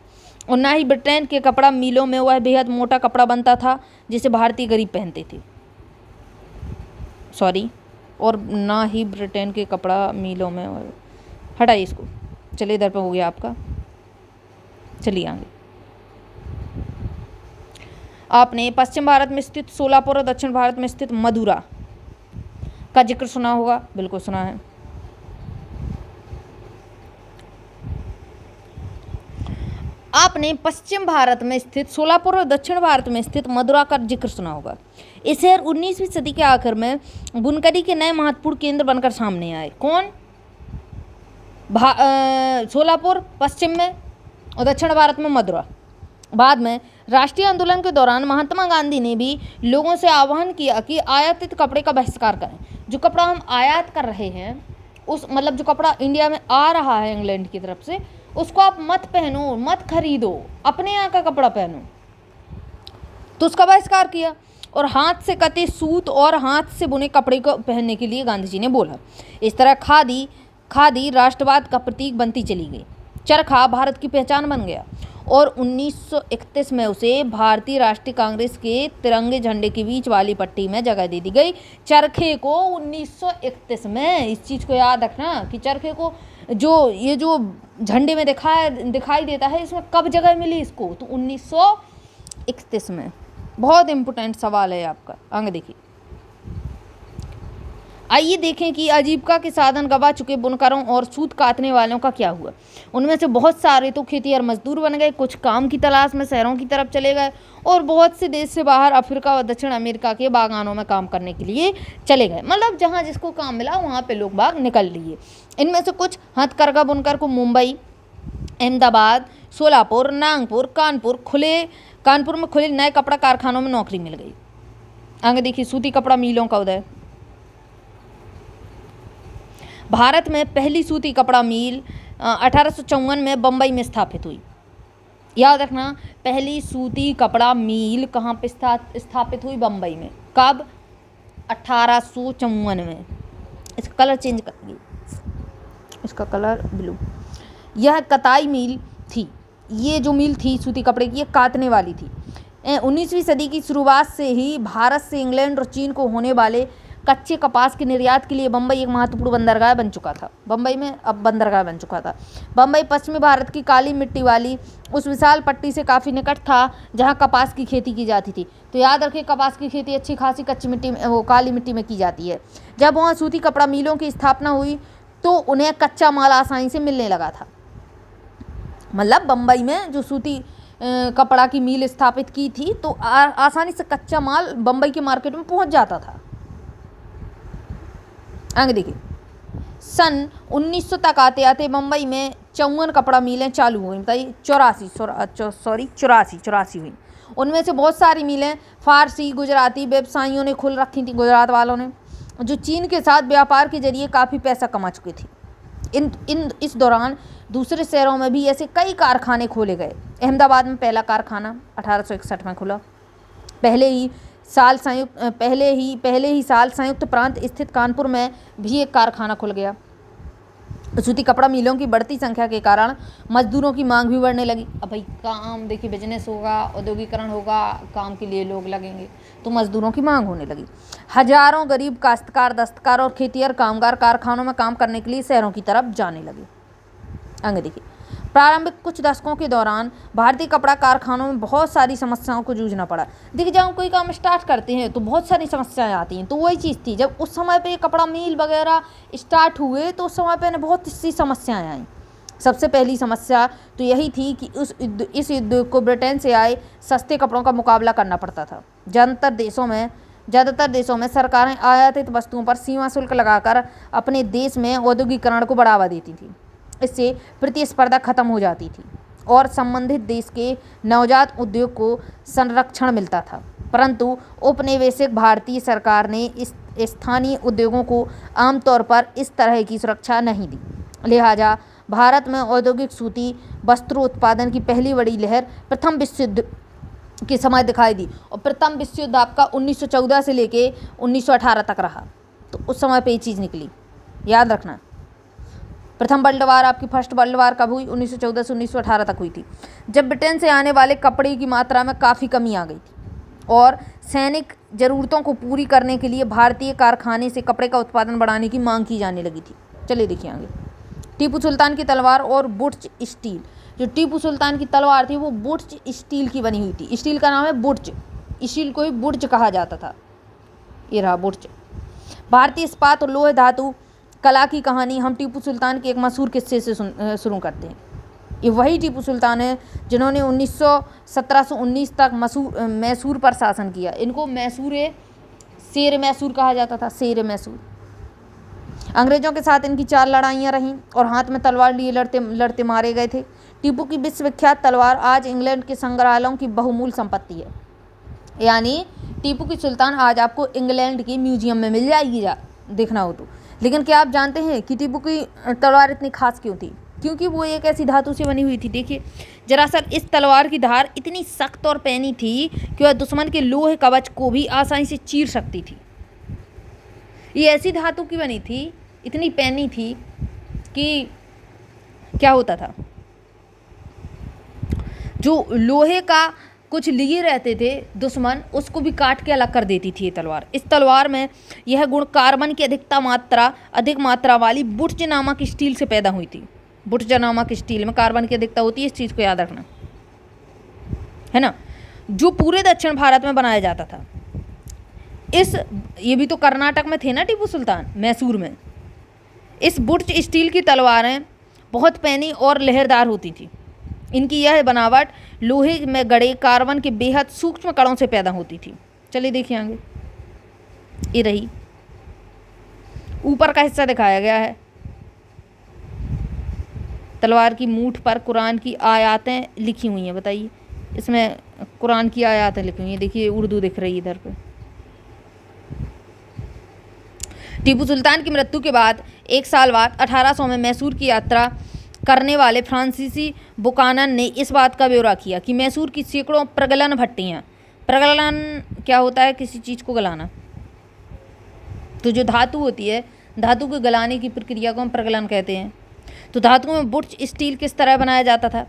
और ना ही ब्रिटेन के कपड़ा मिलों में वह बेहद मोटा कपड़ा बनता था जिसे भारतीय गरीब पहनते थे। और ना ही ब्रिटेन के कपड़ा मिलों में, हटाइए इसको। चलिए, इधर पे हो गया आपका, चलिए आगे। आपने पश्चिम भारत में स्थित सोलापुर और दक्षिण भारत में स्थित मदुरा का जिक्र सुना होगा। बिल्कुल सुना है। आपने पश्चिम भारत में स्थित सोलापुर और दक्षिण भारत में स्थित मदुरा का जिक्र सुना होगा। ये शहर 19वीं सदी के आखिर में बुनकरी के नए महत्वपूर्ण केंद्र बनकर सामने आए। कौन? सोलापुर पश्चिम में और दक्षिण भारत में मदुरा। बाद में राष्ट्रीय आंदोलन के दौरान महात्मा गांधी ने भी लोगों से आह्वान किया कि आयातित कपड़े का बहिष्कार करें। जो कपड़ा हम आयात कर रहे हैं, उस मतलब जो कपड़ा इंडिया में आ रहा है इंग्लैंड की तरफ से, उसको आप मत पहनो, मत खरीदो, अपने यहाँ का कपड़ा पहनो। तो उसका बहिष्कार किया और हाथ से कते सूत और हाथ से बुने कपड़े को पहनने के लिए गांधी जी ने बोला। इस तरह खादी राष्ट्रवाद का प्रतीक बनती चली गई। चरखा भारत की पहचान बन गया और 1931 में उसे भारतीय राष्ट्रीय कांग्रेस के तिरंगे झंडे के बीच वाली पट्टी में जगह दे दी गई। चरखे को 1931 में, इस चीज़ को याद रखना कि चरखे को जो झंडे में दिखाई देता है, इसमें कब जगह मिली इसको? तो 1931 में। बहुत इम्पोर्टेंट सवाल है आपका, आगे देखिए। आइए देखें कि आजीविका के साधन गंवा चुके बुनकरों और सूत काटने वालों का क्या हुआ। उनमें से बहुत सारे तो खेतिहर मजदूर बन गए, कुछ काम की तलाश में शहरों की तरफ चले गए और बहुत से देश से बाहर अफ्रीका और दक्षिण अमेरिका के बागानों में काम करने के लिए चले गए। मतलब जहाँ जिसको काम मिला वहाँ पे लोग बाग निकल लिए। इनमें से कुछ हथकरघा बुनकर को मुंबई, अहमदाबाद, सोलापुर, नागपुर, कानपुर में खुले नए कपड़ा कारखानों में नौकरी मिल गई। आगे देखिए, सूती कपड़ा मिलों का उदय। भारत में पहली सूती कपड़ा मिल 1854 में बम्बई में स्थापित हुई। याद रखना, पहली सूती कपड़ा मिल कहाँ पे स्थापित हुई? बम्बई में। कब? 1854 में। इसका कलर चेंज करेंगे, इसका कलर ब्लू। यह कताई मिल थी। ये जो मिल थी सूती कपड़े की, ये काटने वाली थी। 19वीं सदी की शुरुआत से ही भारत से इंग्लैंड और चीन को होने वाले कच्चे कपास के निर्यात के लिए बम्बई एक महत्वपूर्ण बंदरगाह बन चुका था। बम्बई में अब बंदरगाह बन चुका था। बम्बई पश्चिमी भारत की काली मिट्टी वाली उस विशाल पट्टी से काफ़ी निकट था जहां कपास की खेती की जाती थी। तो याद रखिए, कपास की खेती अच्छी खासी कच्ची मिट्टी में, वो काली मिट्टी में की जाती है। जब वहाँ सूती कपड़ा मिलों की स्थापना हुई तो उन्हें कच्चा माल आसानी से मिलने लगा था। मतलब बम्बई में जो सूती कपड़ा की मिल स्थापित की थी तो आसानी से कच्चा माल बम्बई के मार्केट में पहुंच जाता था। आगे देखिए, सन 1900 तक आते आते मुंबई में 54 कपड़ा मिलें चालू हुई। बताइए, 84 हुई। उनमें से बहुत सारी मिलें फारसी गुजराती व्यवसायियों ने खुल रखी थी, गुजरात वालों ने, जो चीन के साथ व्यापार के जरिए काफ़ी पैसा कमा चुके थे। इस दौरान दूसरे शहरों में भी ऐसे कई कारखाने खोले गए। अहमदाबाद में पहला कारखाना 1861 में खुला। पहले ही साल संयुक्त प्रांत स्थित कानपुर में भी एक कारखाना खुल गया। सूती कपड़ा मिलों की बढ़ती संख्या के कारण मजदूरों की मांग भी बढ़ने लगी। अब भाई काम देखिए, बिजनेस होगा, औद्योगिकरण होगा, काम के लिए लोग लगेंगे, तो मजदूरों की मांग होने लगी। हजारों गरीब काश्तकार, दस्तकार और खेतिहर कामगार कारखानों में काम करने के लिए शहरों की तरफ जाने लगे। आगे देखिए, प्रारंभिक कुछ दशकों के दौरान भारतीय कपड़ा कारखानों में बहुत सारी समस्याओं को जूझना पड़ा। देखिए, जब हम कोई काम स्टार्ट करते हैं तो बहुत सारी समस्याएं आती हैं, तो वही चीज़ थी जब उस समय पे कपड़ा मिल वगैरह स्टार्ट हुए तो उस समय पे बहुत सी समस्याएं आई। सबसे पहली समस्या तो यही थी कि इस उद्योग को ब्रिटेन से आए सस्ते कपड़ों का मुकाबला करना पड़ता था। ज़्यादातर देशों में सरकारें आयातित वस्तुओं पर सीमा शुल्क लगाकर अपने देश में औद्योगिकरण को बढ़ावा देती थी। इससे प्रतिस्पर्धा खत्म हो जाती थी और संबंधित देश के नवजात उद्योग को संरक्षण मिलता था। परंतु औपनिवेशिक भारतीय सरकार ने इस स्थानीय उद्योगों को आमतौर पर इस तरह की सुरक्षा नहीं दी। लिहाजा भारत में औद्योगिक सूती वस्त्रों उत्पादन की पहली बड़ी लहर प्रथम विश्व युद्ध के समय दिखाई दी। और प्रथम विश्व युद्ध आपका 1914 से लेके 1918 तक रहा, तो उस समय पे ये चीज़ निकली, याद रखना। प्रथम वर्ल्ड वार, आपकी फर्स्ट वर्ल्ड वार कब हुई? 1914 से 1918 तक हुई थी, जब ब्रिटेन से आने वाले कपड़े की मात्रा में काफ़ी कमी आ गई थी और सैनिक ज़रूरतों को पूरी करने के लिए भारतीय कारखाने से कपड़े का उत्पादन बढ़ाने की मांग की जाने लगी थी। चलिए देखिए आगे। टीपू सुल्तान की तलवार और बुर्ज स्टील। जो टीपू सुल्तान की तलवार थी वो बुर्ज स्टील की बनी हुई थी। स्टील का नाम है बुर्ज, स्टील को ही बुर्ज कहा जाता था। ये रहा बुर्ज। भारतीय इस्पात और लोहे धातु कला की कहानी हम टीपू सुल्तान के एक मशहूर किस्से से शुरू करते हैं। ये वही टीपू सुल्तान है जिन्होंने 1719 तक मैसूर पर शासन किया। इनको शेर मैसूर कहा जाता था, शेर मैसूर। अंग्रेजों के साथ इनकी 4 लड़ाइयाँ रहीं और हाथ में तलवार लिए लड़ते मारे गए थे। टीपू की विश्वविख्यात तलवार आज इंग्लैंड के संग्रहालयों की बहुमूल्य संपत्ति है। यानी टीपू की सुल्तान आज आपको इंग्लैंड के म्यूजियम में मिल जाएगी, देखना हो तो। लेकिन क्या आप जानते हैं कि टीपू की तलवार इतनी खास क्यों थी? क्योंकि वो एक ऐसी धातु से बनी हुई थी। देखिए दरअसल इस तलवार की धार इतनी सख्त और पैनी थी कि वह दुश्मन के लोहे कवच को भी आसानी से चीर सकती थी। ये ऐसी धातु की बनी थी, इतनी पैनी थी कि क्या होता था, जो लोहे का कुछ लिए रहते थे दुश्मन, उसको भी काट के अलग कर देती थी ये तलवार। इस तलवार में यह गुण कार्बन की अधिक मात्रा वाली बुर्ज नामक स्टील से पैदा हुई थी। बुर्ज नामक स्टील में कार्बन की अधिकता होती है, इस चीज़ को याद रखना है ना, जो पूरे दक्षिण भारत में बनाया जाता था। ये भी तो कर्नाटक में थे ना टीपू सुल्तान, मैसूर में। इस बुर्ज स्टील की तलवारें बहुत पैनी और लहरदार होती थी। इनकी यह बनावट लोहे में गड़े कार्बन के बेहद सूक्ष्म कणों से पैदा होती थी। चलिए देखिए आगे। ये रही, ऊपर का हिस्सा दिखाया गया है। तलवार की मूठ पर कुरान की आयतें लिखी हुई हैं। बताइए, इसमें कुरान की आयतें लिखी हुई हैं। देखिए उर्दू दिख रही है इधर पे। टीपू सुल्तान की मृत्यु के बाद 1 साल बाद 1800 में मैसूर की यात्रा करने वाले फ्रांसीसी बुकानन ने इस बात का ब्यौरा किया कि मैसूर की सैकड़ों प्रगलन भट्टियाँ, प्रगलन क्या होता है? किसी चीज़ को गलाना। तो जो धातु होती है, धातु को गलाने की प्रक्रिया को हम प्रगलन कहते हैं। तो धातुओं में बुर्ज स्टील किस तरह बनाया जाता था?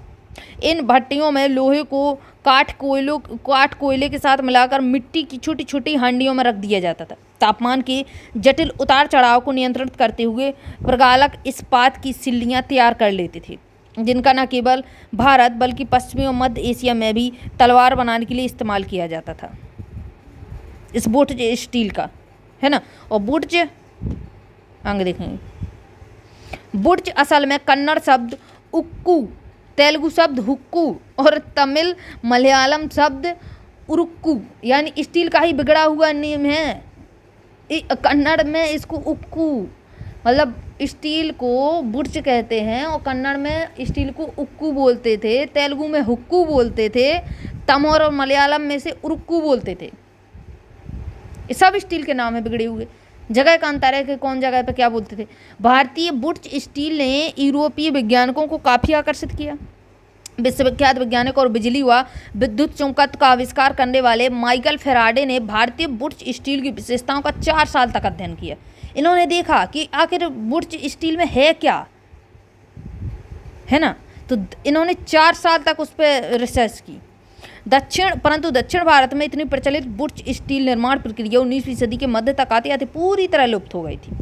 इन भट्टियों में लोहे को काट कोयले के साथ मिलाकर मिट्टी की छोटी छोटी हांडियों में रख दिया जाता था। तापमान के जटिल उतार चढ़ाव को नियंत्रित करते हुए प्रगालक इस्पात की सिल्लियाँ तैयार कर लेते थे, जिनका न केवल भारत बल्कि पश्चिमी और मध्य एशिया में भी तलवार बनाने के लिए इस्तेमाल किया जाता था, इस बुर्ज स्टील का, है ना। और बुर्ज आगे देखेंगे। बुर्ज असल में कन्नड़ शब्द उक्कू, तेलुगु शब्द हुक्कू और तमिल मलयालम शब्द उरुक्कू यानी स्टील का ही बिगड़ा हुआ नेम है। कन्नड़ में इसको उक्कू मतलब स्टील को बुर्ज कहते हैं और कन्नड़ में स्टील को उक्कू बोलते थे, तेलुगु में हुक्कू बोलते थे, तमिल और मलयालम में से उरुक्कू बोलते थे। ये सब स्टील के नाम है बिगड़े हुए। जगह का अंतर है कि कौन जगह पे क्या बोलते थे। भारतीय बुर्ज स्टील ने यूरोपीय वैज्ञानिकों को काफ़ी आकर्षित किया। विश्वविख्यात वैज्ञानिक और बिजली व विद्युत चुंबकत्व का आविष्कार करने वाले माइकल फेराडे ने भारतीय बुर्ज स्टील की विशेषताओं का 4 साल तक अध्ययन किया। इन्होंने देखा कि आखिर बुर्ज स्टील में है क्या, है ना। तो इन्होंने 4 साल तक उस पर रिसर्च की। परंतु दक्षिण भारत में इतनी प्रचलित बुर्च स्टील निर्माण प्रक्रिया 19वीं सदी के मध्य तक आते आते पूरी तरह लुप्त हो गई थी।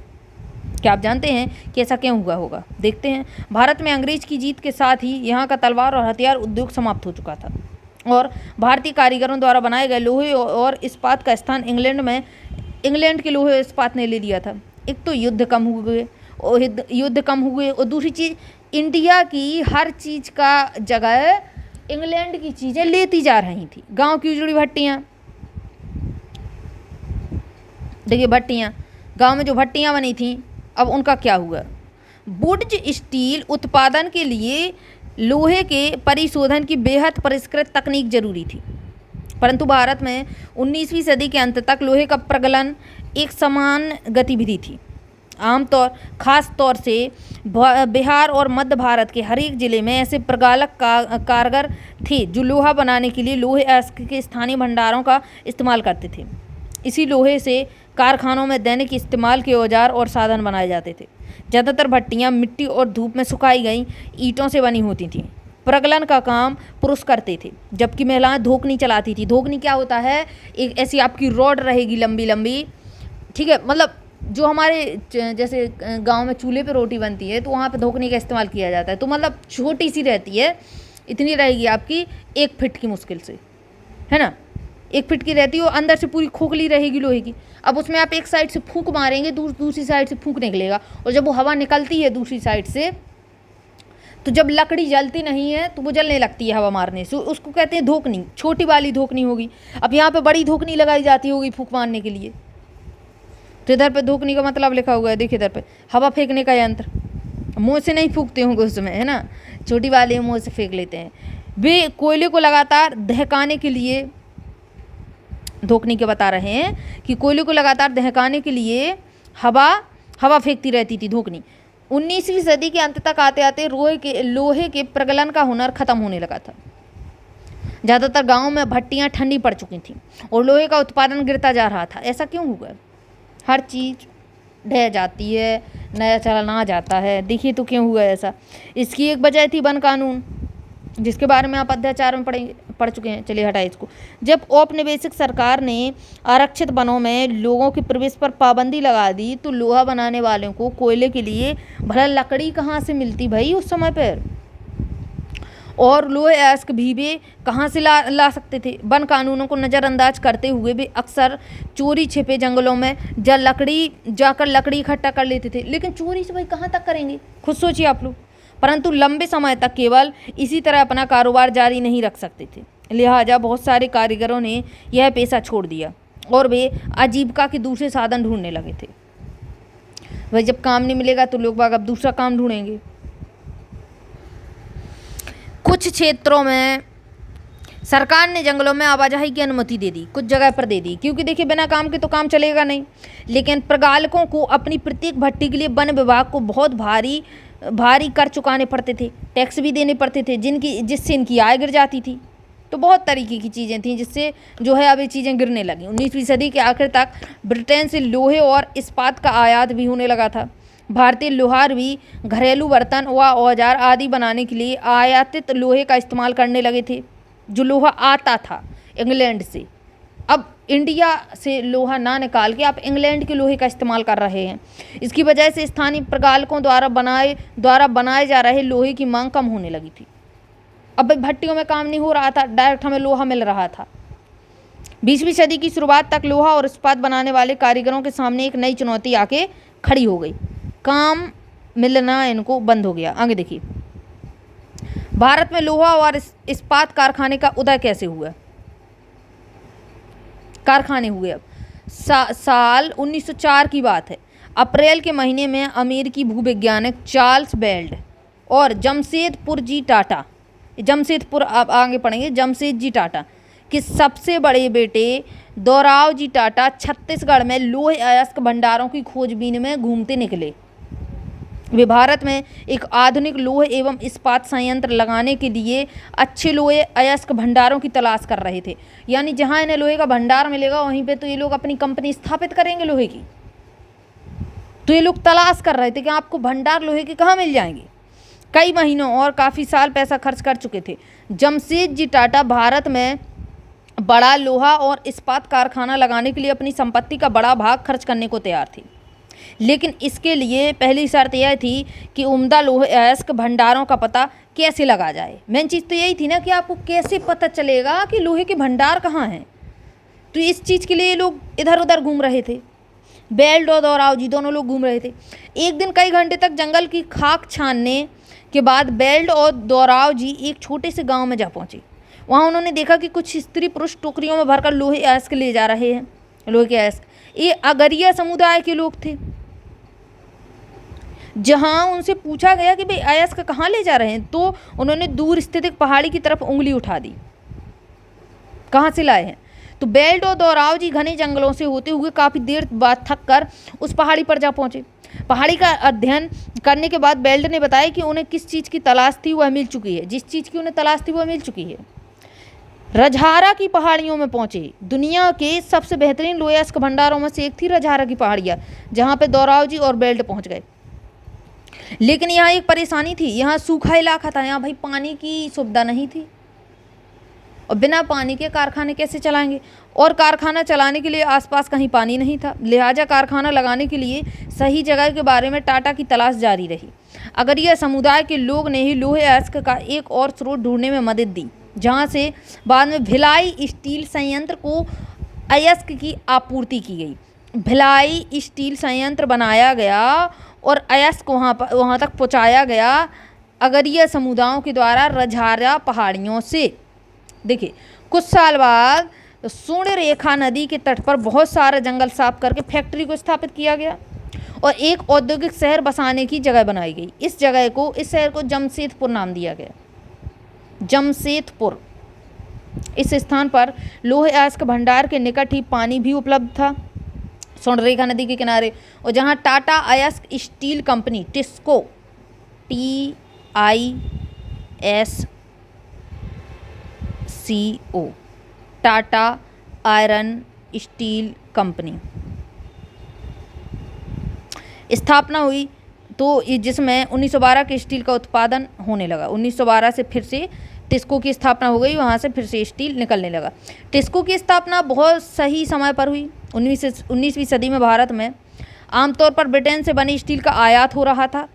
क्या आप जानते हैं कि ऐसा क्यों हुआ होगा? देखते हैं। भारत में अंग्रेज की जीत के साथ ही यहाँ का तलवार और हथियार उद्योग समाप्त हो चुका था और भारतीय कारीगरों द्वारा बनाए गए लोहे और इस्पात का स्थान इंग्लैंड के लोहे और इस्पात ने ले लिया था। एक तो युद्ध कम हुए और दूसरी चीज़, इंडिया की हर चीज़ का जगह इंग्लैंड की चीज़ें लेती जा रही थी। गांव की उजड़ी भट्टियाँ, देखिए भट्टियाँ, गांव में जो भट्टियाँ बनी थी, अब उनका क्या हुआ? बुर्ज स्टील उत्पादन के लिए लोहे के परिशोधन की बेहद परिष्कृत तकनीक जरूरी थी। परंतु भारत में 19वीं सदी के अंत तक लोहे का प्रगलन एक समान गतिविधि थी। खास तौर से बिहार और मध्य भारत के हर एक जिले में ऐसे प्रगलक कारगर थे जो लोहा बनाने के लिए लोहे अयस्क के स्थानीय भंडारों का इस्तेमाल करते थे। इसी लोहे से कारखानों में दैनिक इस्तेमाल के औजार और साधन बनाए जाते थे। ज़्यादातर भट्टियाँ मिट्टी और धूप में सुखाई गई ईंटों से बनी होती थीं। प्रगलन का काम पुरुष करते थे, जबकि महिलाएं धोकनी चलाती थी। धोकनी क्या होता है? एक ऐसी आपकी रॉड रहेगी लंबी लंबी, ठीक है, मतलब जो हमारे जैसे गांव में चूल्हे पे रोटी बनती है तो वहाँ पे धोकनी का इस्तेमाल किया जाता है। तो मतलब छोटी सी रहती है, इतनी रहेगी आपकी 1 फीट की मुश्किल से, है ना, 1 फीट की रहती है और अंदर से पूरी खोखली रहेगी लोहे की। अब उसमें आप एक साइड से फूंक मारेंगे, दूसरी साइड से फूंक निकलेगा, और जब वो हवा निकलती है दूसरी साइड से, तो जब लकड़ी जलती नहीं है तो वो जलने लगती है हवा मारने से, उसको कहते हैं धोकनी। छोटी वाली धोकनी होगी। अब यहाँ पे बड़ी धोकनी लगाई जाती होगी फूंक मारने के लिए। तो इधर पे धोकनी का मतलब लिखा हुआ है, देखिए इधर पे हवा फेंकने का यंत्र। मुँह से नहीं फूंकते होंगे उसमें, है ना, छोटी वाली मुँह से फेंक लेते हैं। वे कोयले को लगातार दहकाने के लिए, धोकनी के बता रहे हैं कि कोयले को लगातार दहकाने के लिए हवा फेंकती रहती थी धोकनी। 19वीं सदी के अंत तक आते आते लोहे के प्रगलन का हुनर खत्म होने लगा था। ज़्यादातर गांवों में भट्टियां ठंडी पड़ चुकी थीं और लोहे का उत्पादन गिरता जा रहा था। ऐसा क्यों हुआ? हर चीज़ ढह जाती है, नया चलना आ जाता है। देखिए तो क्यों हुआ ऐसा? इसकी एक वजह थी वन कानून, जिसके बारे में आप अध्याय 4 में पढ़ चुके हैं। चलिए हटाइए इसको। जब औपनिवेशिक सरकार ने आरक्षित वनों में लोगों के प्रवेश पर पाबंदी लगा दी तो लोहा बनाने वालों को कोयले के लिए भला लकड़ी कहाँ से मिलती भाई उस समय पर, और लोहे अयस्क भी वे कहाँ से ला सकते थे? वन कानूनों को नज़रअंदाज करते हुए वे अक्सर चोरी छिपे जंगलों में जाकर लकड़ी इकट्ठा कर लेते थे। लेकिन चोरी से भाई कहाँ तक करेंगे, खुद सोचिए आप लोग। परंतु लंबे समय तक केवल इसी तरह अपना कारोबार जारी नहीं रख सकते थे। लिहाजा बहुत सारे कारीगरों ने यह पेशा छोड़ दिया और वे आजीविका के दूसरे साधन ढूंढने लगे थे। भाई जब काम नहीं मिलेगा तो लोग बाग अब दूसरा काम ढूंढेंगे। कुछ क्षेत्रों में सरकार ने जंगलों में आवाजाही की अनुमति दे दी, कुछ जगह पर दे दी, क्योंकि देखिए बिना काम के तो काम चलेगा नहीं। लेकिन प्रगालकों को अपनी प्रत्येक भट्टी के लिए वन विभाग को बहुत भारी कर चुकाने पड़ते थे, टैक्स भी देने पड़ते थे, जिससे इनकी आय गिर जाती थी। तो बहुत तरीके की चीज़ें थीं जिससे जो है अब ये चीज़ें गिरने लगी। 19वीं सदी के आखिर तक ब्रिटेन से लोहे और इस्पात का आयात भी होने लगा था। भारतीय लोहार भी घरेलू बर्तन व औजार आदि बनाने के लिए आयातित लोहे का इस्तेमाल करने लगे थे। जो लोहा आता था इंग्लैंड से, अब इंडिया से लोहा ना निकाल के आप इंग्लैंड के लोहे का इस्तेमाल कर रहे हैं। इसकी वजह से स्थानीय प्रगालकों द्वारा बनाए जा रहे लोहे की मांग कम होने लगी थी। अब भट्टियों में काम नहीं हो रहा था, डायरेक्ट हमें लोहा मिल रहा था। 20वीं सदी की शुरुआत तक लोहा और इस्पात बनाने वाले कारीगरों के सामने एक नई चुनौती आके खड़ी हो गई। काम मिलना इनको बंद हो गया। आगे देखिए, भारत में लोहा और इस्पात कारखाने का उदय कैसे हुआ? कारखाने हुए अब साल 1904 की बात है। अप्रैल के महीने में अमेरिकी भूवैज्ञानिक चार्ल्स बेल्ट और जमशेदपुर जी टाटा के सबसे बड़े बेटे दोराव जी टाटा छत्तीसगढ़ में लोहे अयस्क भंडारों की खोजबीन में घूमते निकले। वे भारत में एक आधुनिक लोहे एवं इस्पात संयंत्र लगाने के लिए अच्छे लोहे अयस्क भंडारों की तलाश कर रहे थे। यानी जहां इन्हें लोहे का भंडार मिलेगा वहीं पे तो ये लोग अपनी कंपनी स्थापित करेंगे लोहे की। तो ये लोग तलाश कर रहे थे कि आपको भंडार लोहे के कहाँ मिल जाएंगे। कई महीनों और काफ़ी साल पैसा खर्च कर चुके थे। जमशेदजी टाटा भारत में बड़ा लोहा और इस्पात कारखाना लगाने के लिए अपनी संपत्ति का बड़ा भाग खर्च करने को तैयार थी, लेकिन इसके लिए पहली शर्त यह थी कि उम्दा लोहे अयस्क भंडारों का पता कैसे लगा जाए। मेन चीज़ तो यही थी ना कि आपको कैसे पता चलेगा कि लोहे के भंडार कहाँ हैं। तो इस चीज़ के लिए ये लोग इधर उधर घूम रहे थे। बेल्ट और दोराव जी दोनों लोग घूम रहे थे। एक दिन कई घंटे तक जंगल की खाक छानने के बाद बेल्ट और दोराव जी एक छोटे से गांव में जा पहुंचे। वहां उन्होंने देखा कि कुछ स्त्री पुरुष टोकरियों में भरकर लोहे अयस्क ले जा रहे हैं। लोहे के अयस्क ये अगरिया समुदाय के लोग थे। जहां उनसे पूछा गया कि भाई अयस्क कहाँ ले जा रहे हैं, तो उन्होंने दूर स्थित एक पहाड़ी की तरफ उंगली उठा दी। कहाँ से लाए हैं? तो बेल्ट और दोराव जी घने जंगलों से होते हुए काफ़ी देर बाद थक कर उस पहाड़ी पर जा पहुँचे। पहाड़ी का अध्ययन करने के बाद बेल्ट ने बताया कि उन्हें किस चीज़ की तलाश थी वह मिल चुकी है। जिस चीज़ की उन्हें तलाश थी वह मिल चुकी है। रजहारा की पहाड़ियों में पहुंचे। दुनिया के सबसे बेहतरीन लोहे अयस्क भंडारों में से एक थी रजहारा की पहाड़ियाँ, जहाँ पे दोराव जी और बेल्ट पहुँच गए। लेकिन यहाँ एक परेशानी थी। यहाँ सूखा इलाका था, यहाँ भाई पानी की सुविधा नहीं थी, और बिना पानी के कारखाने कैसे चलाएंगे। और कारखाना चलाने के लिए आसपास कहीं पानी नहीं था। लिहाजा कारखाना लगाने के लिए सही जगह के बारे में टाटा की तलाश जारी रही। अगर यह समुदाय के लोग ने ही लोहे अयस्क का एक और स्रोत ढूंढने में मदद दी, जहाँ से बाद में भिलाई स्टील संयंत्र को अयस्क की आपूर्ति की गई। भिलाई स्टील संयंत्र बनाया गया और अयस्क वहाँ तक पहुँचाया गया अगरिया समुदायों के द्वारा रजहारा पहाड़ियों से। देखिए, कुछ साल बाद स्वर्ण रेखा नदी के तट पर बहुत सारा जंगल साफ करके फैक्ट्री को स्थापित किया गया और एक औद्योगिक शहर बसाने की जगह बनाई गई। इस शहर को जमशेदपुर नाम दिया गया। जमशेदपुर। इस स्थान पर लोहे अयस्क भंडार के निकट ही पानी भी उपलब्ध था, स्वर्ण रेखा नदी के किनारे, और जहां टाटा अयस्क steel company TISCO TISCO Tata iron steel company स्थापना हुई, तो जिसमें 1912 के स्टील का उत्पादन होने लगा। 1912 से फिर से टिस्को की स्थापना हो गई, वहाँ से फिर से स्टील निकलने लगा। टिस्को की स्थापना बहुत सही समय पर हुई। 19वीं सदी में भारत में आमतौर पर ब्रिटेन से बनी स्टील का आयात हो रहा था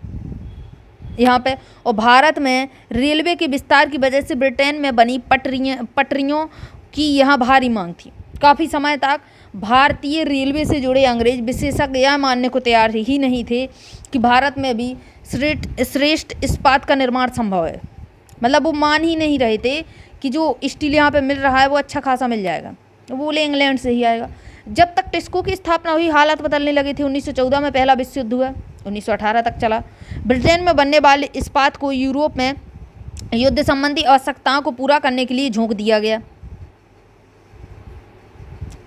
यहाँ पे, और भारत में रेलवे के विस्तार की वजह से ब्रिटेन में बनी पटरियों की यहाँ भारी मांग थी। काफ़ी समय तक भारतीय रेलवे से जुड़े अंग्रेज विशेषज्ञ यह मानने को तैयार ही नहीं थे कि भारत में भी श्रेष्ठ इस्पात का निर्माण संभव है। मतलब वो मान ही नहीं रहे थे कि जो स्टील यहाँ पे मिल रहा है वो अच्छा खासा मिल जाएगा, वो बोले इंग्लैंड से ही आएगा। जब तक टिस्को की स्थापना हुई हालात बदलने लगे थे। 1914 में पहला विश्व युद्ध हुआ, 1918 तक चला। ब्रिटेन में बनने वाले इस्पात को यूरोप में युद्ध संबंधी आवश्यकताओं को पूरा करने के लिए झोंक दिया गया।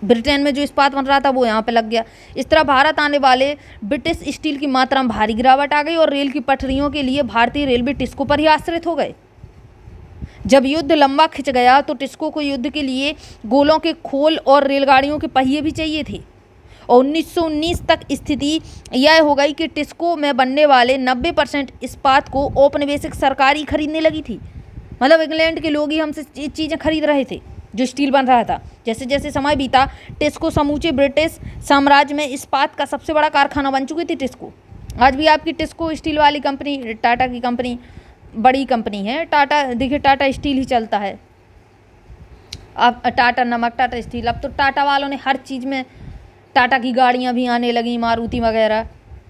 ब्रिटेन में जो इस्पात बन रहा था वो यहाँ पे लग गया। इस तरह भारत आने वाले ब्रिटिश स्टील की मात्रा में भारी गिरावट आ गई और रेल की पटरियों के लिए भारतीय रेलवे टिस्को पर ही आश्रित हो गए। जब युद्ध लंबा खिंच गया तो टिस्को को युद्ध के लिए गोलों के खोल और रेलगाड़ियों के पहिए भी चाहिए थे, और 1919 तक स्थिति यह हो गई कि टिस्को में बनने वाले 90% इस्पात को औपनिवेशिक सरकार ही खरीदने लगी थी। मतलब इंग्लैंड के लोग ही हमसे चीज़ें खरीद रहे थे जो स्टील बन रहा था। जैसे जैसे समय बीता टिस्को समूचे ब्रिटिश साम्राज्य में इस्पात का सबसे बड़ा कारखाना बन चुकी थी टिस्को। आज भी आपकी टिस्को स्टील वाली कंपनी टाटा की कंपनी बड़ी कंपनी है। टाटा देखिए, टाटा स्टील ही चलता है। अब टाटा नमक, टाटा स्टील, अब तो टाटा वालों ने हर चीज़ में, टाटा की गाड़ियाँ भी आने लगी, मारुति वगैरह।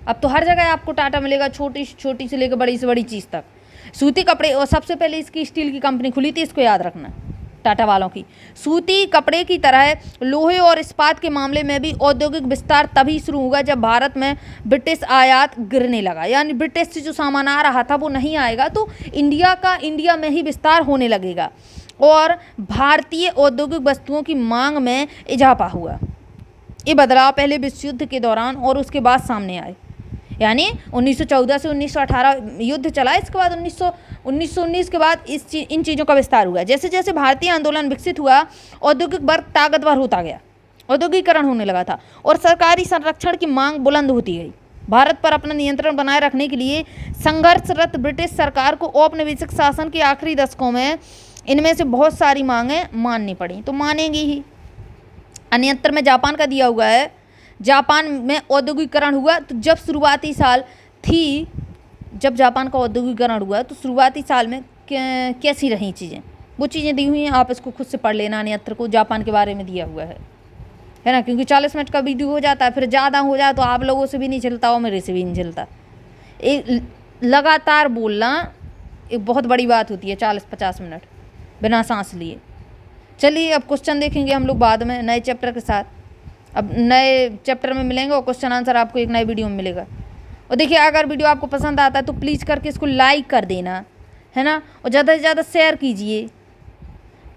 अब तो हर जगह आपको टाटा मिलेगा, छोटी छोटी से लेकर बड़ी से बड़ी चीज़ तक। सूती कपड़े, और सबसे पहले इसकी स्टील की कंपनी खुली थी, इसको याद रखना, टाटा वालों की। सूती कपड़े की तरह लोहे और इस्पात के मामले में भी औद्योगिक विस्तार तभी शुरू हुआ जब भारत में ब्रिटिश आयात गिरने लगा। यानी ब्रिटिश से जो सामान आ रहा था वो नहीं आएगा, तो इंडिया में ही विस्तार होने लगेगा और भारतीय औद्योगिक वस्तुओं की मांग में इजाफा हुआ। ये बदलाव पहले विश्व युद्ध के दौरान और उसके बाद सामने आए। यानी 1914 से 1918 युद्ध चला, इसके बाद 1919 के बाद इन चीज़ों का विस्तार हुआ। जैसे जैसे भारतीय आंदोलन विकसित हुआ, औद्योगिक वर्ग ताकतवर होता गया, औद्योगिकरण होने लगा था और सरकारी संरक्षण की मांग बुलंद होती गई। भारत पर अपना नियंत्रण बनाए रखने के लिए संघर्षरत ब्रिटिश सरकार को औपनिवेशिक शासन के आखिरी दशकों में इनमें से बहुत सारी मांगें माननी पड़ी, तो मानेंगी ही। अन्यत्र में जापान का दिया हुआ है, जापान में औद्योगिकरण हुआ तो जब शुरुआती साल थी, जब जापान का औद्योगिकरण हुआ तो शुरुआती साल में कैसी रही चीज़ें, वो चीज़ें दी हुई हैं, आप इसको खुद से पढ़ लेना। अन्यत्र को जापान के बारे में दिया हुआ है ना, क्योंकि 40 मिनट का वीडियो हो जाता है, फिर ज़्यादा हो जाए तो आप लोगों से भी नहीं चलता और मेरे से भी नहीं चलता। एक लगातार बोलना एक बहुत बड़ी बात होती है, 40-50 मिनट बिना सांस लिए। चलिए अब क्वेश्चन देखेंगे हम लोग बाद में नए चैप्टर के साथ। अब नए चैप्टर में मिलेंगे और क्वेश्चन आंसर आपको एक नए वीडियो में मिलेगा। और देखिए अगर वीडियो आपको पसंद आता है तो प्लीज़ करके इसको लाइक कर देना, है ना, और ज़्यादा से ज़्यादा शेयर कीजिए,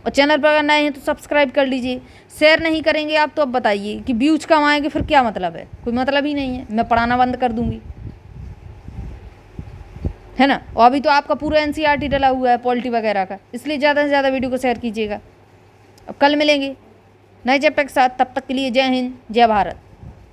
और चैनल पर अगर नए हैं तो सब्सक्राइब कर लीजिए। शेयर नहीं करेंगे आप तो अब बताइए कि व्यूज कम आएंगे, फिर क्या मतलब है, कोई मतलब ही नहीं है, मैं पढ़ाना बंद कर दूंगी, है ना। और अभी तो आपका पूरा NCERT डला हुआ है पॉलिटी वगैरह का, इसलिए ज़्यादा से ज़्यादा वीडियो को शेयर कीजिएगा। अब कल मिलेंगे नए चैप्टर के साथ, तब तक के लिए जय हिंद जय भारत।